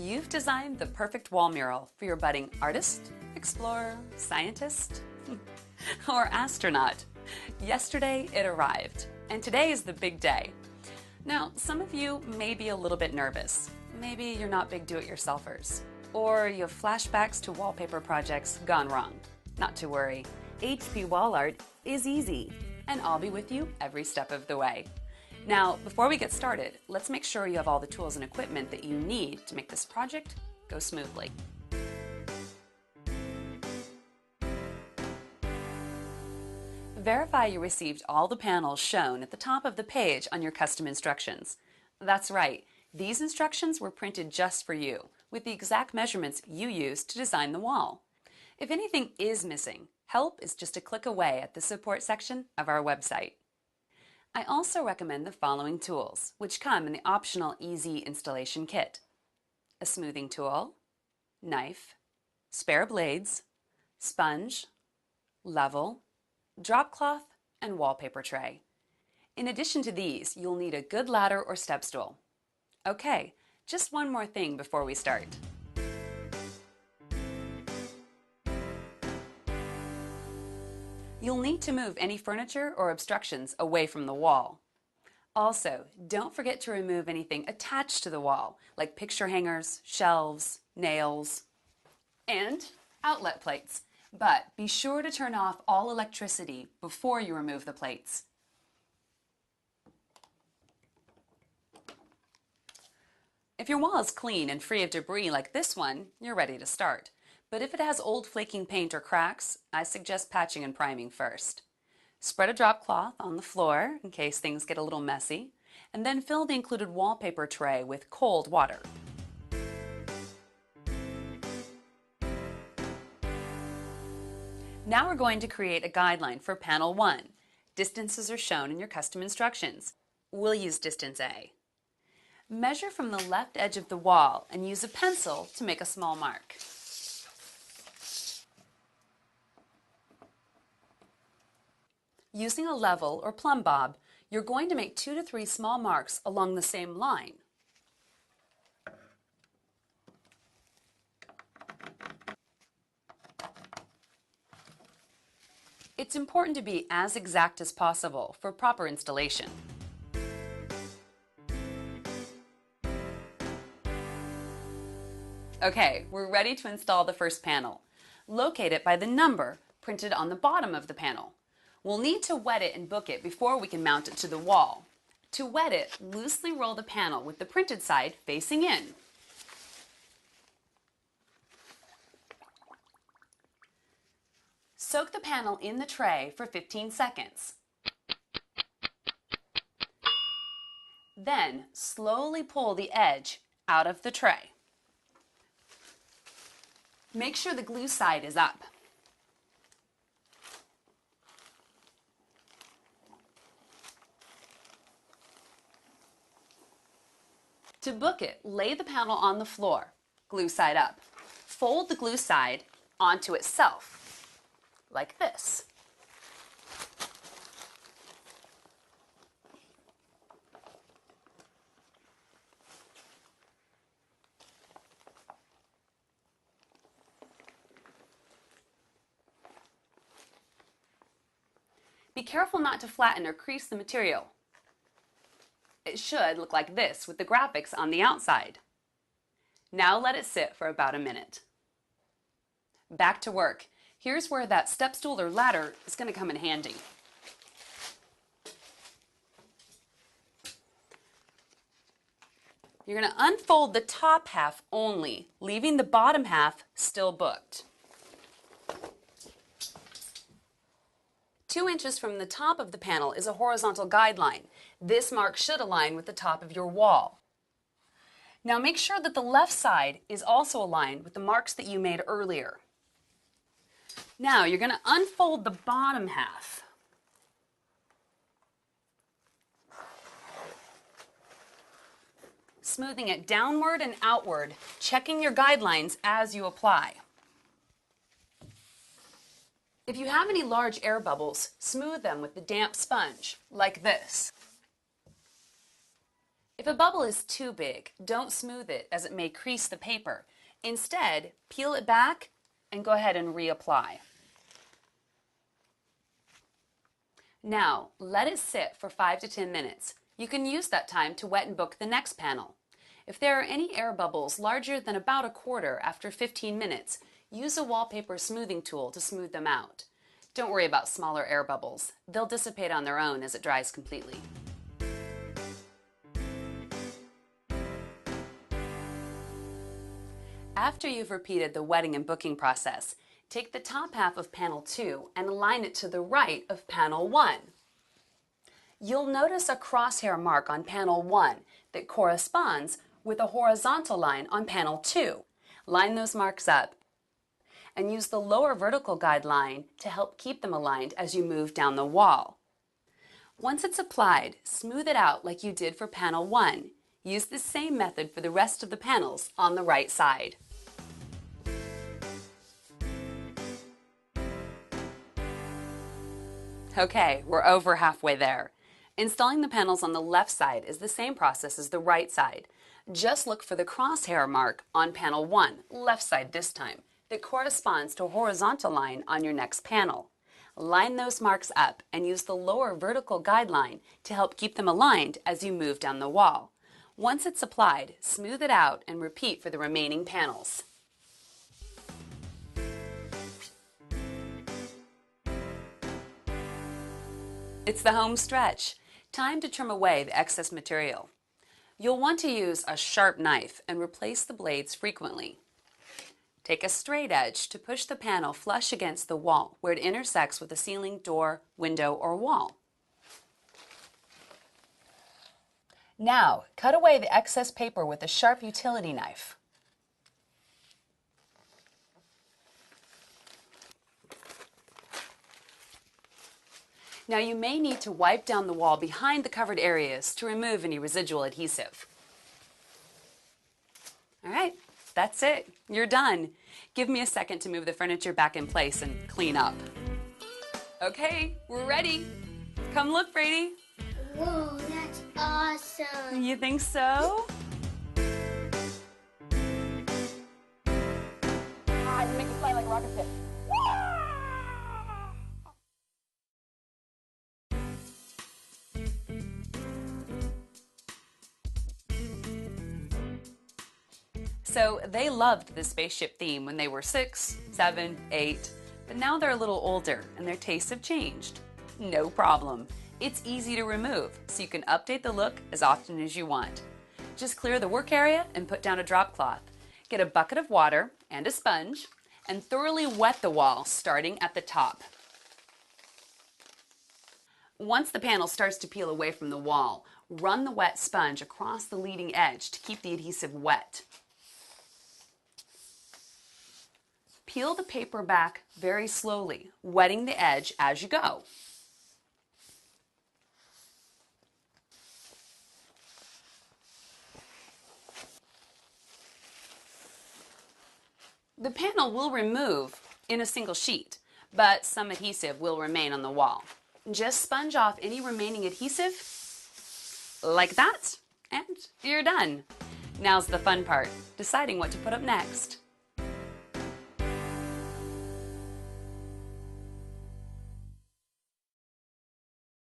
You've designed the perfect wall mural for your budding artist, explorer, scientist, or astronaut. Yesterday it arrived, and today is the big day. Now, some of you may be a little bit nervous. Maybe you're not big do-it-yourselfers, or you have flashbacks to wallpaper projects gone wrong. Not to worry, SGWallArt is easy, and I'll be with you every step of the way. Now, before we get started, let's make sure you have all the tools and equipment that you need to make this project go smoothly. Verify you received all the panels shown at the top of the page on your custom instructions. That's right, these instructions were printed just for you, with the exact measurements you used to design the wall. If anything is missing, help is just a click away at the support section of our website. I also recommend the following tools, which come in the optional Easy Installation Kit: a smoothing tool, knife, spare blades, sponge, level, drop cloth, and wallpaper tray. In addition to these, you'll need a good ladder or step stool. Okay, just one more thing before we start. You'll need to move any furniture or obstructions away from the wall. Also, don't forget to remove anything attached to the wall, like picture hangers, shelves, nails, and outlet plates. But be sure to turn off all electricity before you remove the plates. If your wall is clean and free of debris like this one, you're ready to start. But if it has old flaking paint or cracks, I suggest patching and priming first. Spread a drop cloth on the floor in case things get a little messy, and then fill the included wallpaper tray with cold water. Now we're going to create a guideline for panel 1. Distances are shown in your custom instructions. We'll use distance A. Measure from the left edge of the wall and use a pencil to make a small mark. Using a level or plumb bob, you're going to make 2 to 3 small marks along the same line. It's important to be as exact as possible for proper installation. Okay, we're ready to install the first panel. Locate it by the number printed on the bottom of the panel. We'll need to wet it and book it before we can mount it to the wall. To wet it, loosely roll the panel with the printed side facing in. Soak the panel in the tray for 15 seconds. Then slowly pull the edge out of the tray. Make sure the glue side is up. To book it, lay the panel on the floor, glue side up. Fold the glue side onto itself, like this. Be careful not to flatten or crease the material. It should look like this with the graphics on the outside. Now let it sit for about a minute. Back to work. Here's where that step stool or ladder is going to come in handy. You're going to unfold the top half only, leaving the bottom half still booked. 2 inches from the top of the panel is a horizontal guideline. This mark should align with the top of your wall. Now make sure that the left side is also aligned with the marks that you made earlier. Now you're going to unfold the bottom half. Smoothing it downward and outward, checking your guidelines as you apply. If you have any large air bubbles, smooth them with the damp sponge, like this. If a bubble is too big, don't smooth it as it may crease the paper. Instead, peel it back and go ahead and reapply. Now, let it sit for 5 to 10 minutes. You can use that time to wet and book the next panel. If there are any air bubbles larger than about a quarter after 15 minutes, use a wallpaper smoothing tool to smooth them out. Don't worry about smaller air bubbles. They'll dissipate on their own as it dries completely. After you've repeated the wetting and booking process, take the top half of panel 2 and align it to the right of panel 1. You'll notice a crosshair mark on panel 1 that corresponds with a horizontal line on panel 2. Line those marks up and use the lower vertical guide line to help keep them aligned as you move down the wall. Once it's applied, smooth it out like you did for panel 1. Use the same method for the rest of the panels on the right side. Okay, we're over halfway there. Installing the panels on the left side is the same process as the right side. Just look for the crosshair mark on panel 1, left side this time, that corresponds to a horizontal line on your next panel. Line those marks up and use the lower vertical guide line to help keep them aligned as you move down the wall. Once it's applied, smooth it out and repeat for the remaining panels. It's the home stretch. Time to trim away the excess material. You'll want to use a sharp knife and replace the blades frequently. Take a straight edge to push the panel flush against the wall where it intersects with a ceiling, door, window, or wall. Now, cut away the excess paper with a sharp utility knife. Now you may need to wipe down the wall behind the covered areas to remove any residual adhesive. All right, that's it. You're done. Give me a second to move the furniture back in place and clean up. Okay, we're ready. Come look, Brady. Whoa, that's awesome. You think so? You make it fly like a rocket ship. So they loved the spaceship theme when they were 6, 7, 8, but now they're a little older and their tastes have changed. No problem. It's easy to remove, so you can update the look as often as you want. Just clear the work area and put down a drop cloth. Get a bucket of water and a sponge and thoroughly wet the wall starting at the top. Once the panel starts to peel away from the wall, run the wet sponge across the leading edge to keep the adhesive wet. Peel the paper back very slowly, wetting the edge as you go. The panel will remove in a single sheet, but some adhesive will remain on the wall. Just sponge off any remaining adhesive, like that, and you're done. Now's the fun part, deciding what to put up next.